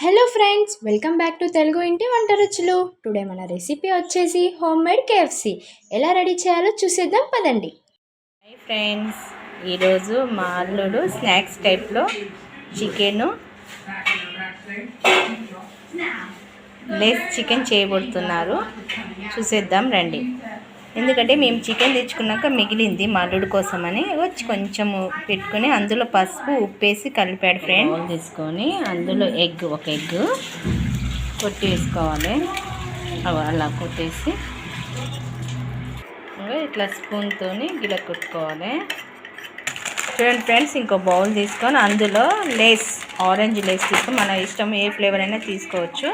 Hello friends, welcome back to Telugu ఇంటి వంట రుచులు. టుడే మన రెసిపీ వచ్చేసి హోమ్ మేడ్ కేఎఫ్సి. ఎలా రెడీ చేయాలో చూసేద్దాం పదండి. హై ఫ్రెండ్స్, ఈరోజు మా అల్లుడు స్నాక్స్ టైప్లో చికెను లేస్ చికెన్ చేయబడుతున్నారు. చూసేద్దాం రండి. ఎందుకంటే మేము చికెన్ తెచ్చుకున్నాక మిగిలింది మా అల్లుడు కోసమని వచ్చి కొంచెం పెట్టుకొని అందులో పసుపు ఉప్పేసి కలిపాడు ఫ్రెండ్. తీసుకొని అందులో ఒక ఎగ్ కొట్టి వేసుకోవాలి. అలా కొట్టేసి ఇట్లా స్పూన్తో గిల కొట్టుకోవాలి. చూడండి ఫ్రెండ్స్, ఇంకో బౌల్ తీసుకొని అందులో ఆరెంజ్ లేస్ తీసుకొని మన ఇష్టం ఏ ఫ్లేవర్ అయినా తీసుకోవచ్చు.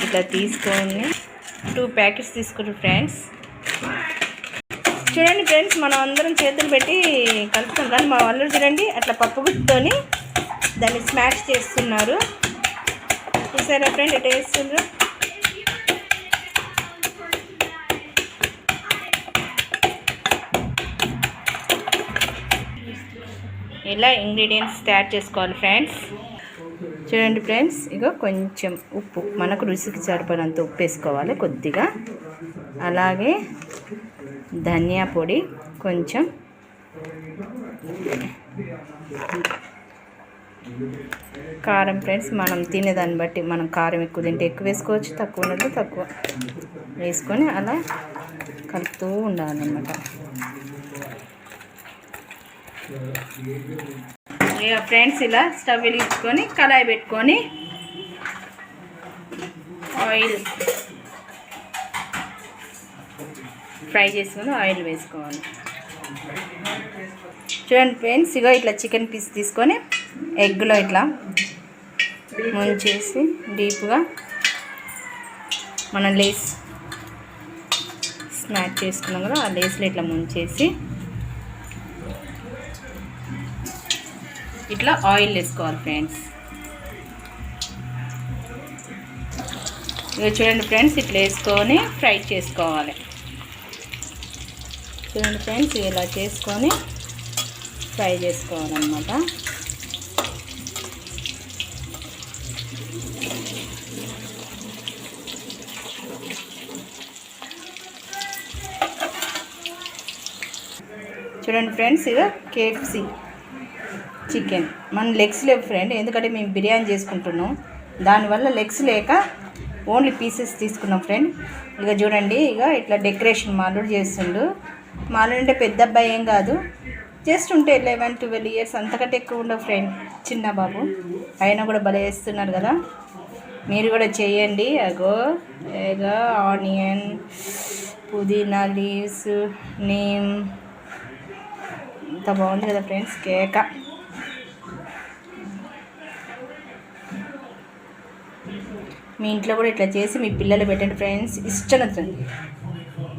ఇట్లా తీసుకొని 2 ప్యాకెట్స్ తీసుకుంటారు ఫ్రెండ్స్. చూడండి ఫ్రెండ్స్, మనం అందరం చేతులు పెట్టి కలుపుతాం కానీ మా వాళ్ళు చూడండి అట్లా పప్పు గుత్తోని దాన్ని స్మాష్ చేస్తున్నారు. చూసారా ఫ్రెండ్ ఎట్లా చేస్తున్నారు? ఇలా ఇంగ్రీడియంట్స్ తయారు చేసుకోవాలి ఫ్రెండ్స్. చూడండి ఫ్రెండ్స్, ఇక కొంచెం ఉప్పు మనకు రుచికి సరిపడినంత ఉప్పు వేసుకోవాలి కొద్దిగా. అలాగే ధనియా పొడి కొంచెం, కారం ఫ్రెండ్స్ మనం తినేదాన్ని బట్టి, మనం కారం ఎక్కువ తింటే ఎక్కువ వేసుకోవచ్చు, తక్కువ ఉన్నట్టు తక్కువ వేసుకొని అలా కలుపుతూ ఉండాలన్నమాట. ఇక ఫ్రెండ్స్ ఇలా స్టవ్ వెలిగించుకొని కళాయి పెట్టుకొని ఆయిల్ ఫ్రై చేసుకొని ఆయిల్ వేసుకోవాలి. చూడండి ఫ్రెండ్స్, ఇక ఇట్లా చికెన్ పీస్ తీసుకొని ఎగ్లో ఇట్లా ముంచేసి డీప్గా మనం లేస్ స్మాష్ చేసుకున్నాం కదా, ఆ లేస్లో ఇట్లా ముంచేసి ఇట్లా ఆయిల్ వేసుకోవాలి ఫ్రెండ్స్. ఇక చూడండి ఫ్రెండ్స్, ఇట్లా వేసుకొని ఫ్రై చేసుకోవాలి. చూడండి ఫ్రెండ్స్, ఇలా చేసుకొని ఫ్రై చేసుకోవాలన్నమాట. చూడండి ఫ్రెండ్స్, ఇక కేఎఫ్సి చికెన్ మన లెగ్స్ లేవు ఫ్రెండ్, ఎందుకంటే మేము బిర్యానీ చేసుకుంటున్నాం, దానివల్ల లెగ్స్ లేక ఓన్లీ పీసెస్ తీసుకున్నాం ఫ్రెండ్. ఇక చూడండి, ఇక ఇట్లా డెకరేషన్ మాలుడు చేస్తుండు. మాలుడు అంటే పెద్ద అబ్బాయి ఏం కాదు, జస్ట్ ఉంటే 11-12 ఇయర్స్, అంతకంటే ఎక్కువ ఉండవు ఫ్రెండ్, చిన్న బాబు. అయినా కూడా భలే వేస్తున్నారు కదా, మీరు కూడా చేయండి. ఇగో ఆనియన్, పుదీనా లీవ్స్, నీమ్, ఇంత బాగుంది కదా ఫ్రెండ్స్ కేక. మీ ఇంట్లో కూడా ఇట్లా చేసి మీ పిల్లలు పెట్టండి ఫ్రెండ్స్,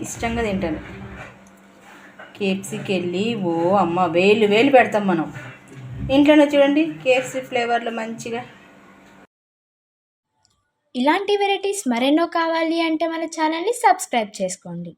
ఇష్టంగా తింటాను. కేఎఫ్సీకి వెళ్ళి అమ్మ వేలు పెడతాం మనం. ఇంట్లోనే చూడండి కేఎఫ్సీ ఫ్లేవర్లో మంచిగా. ఇలాంటి వెరైటీస్ మరెన్నో కావాలి అంటే మన ఛానల్ని సబ్స్క్రైబ్ చేసుకోండి.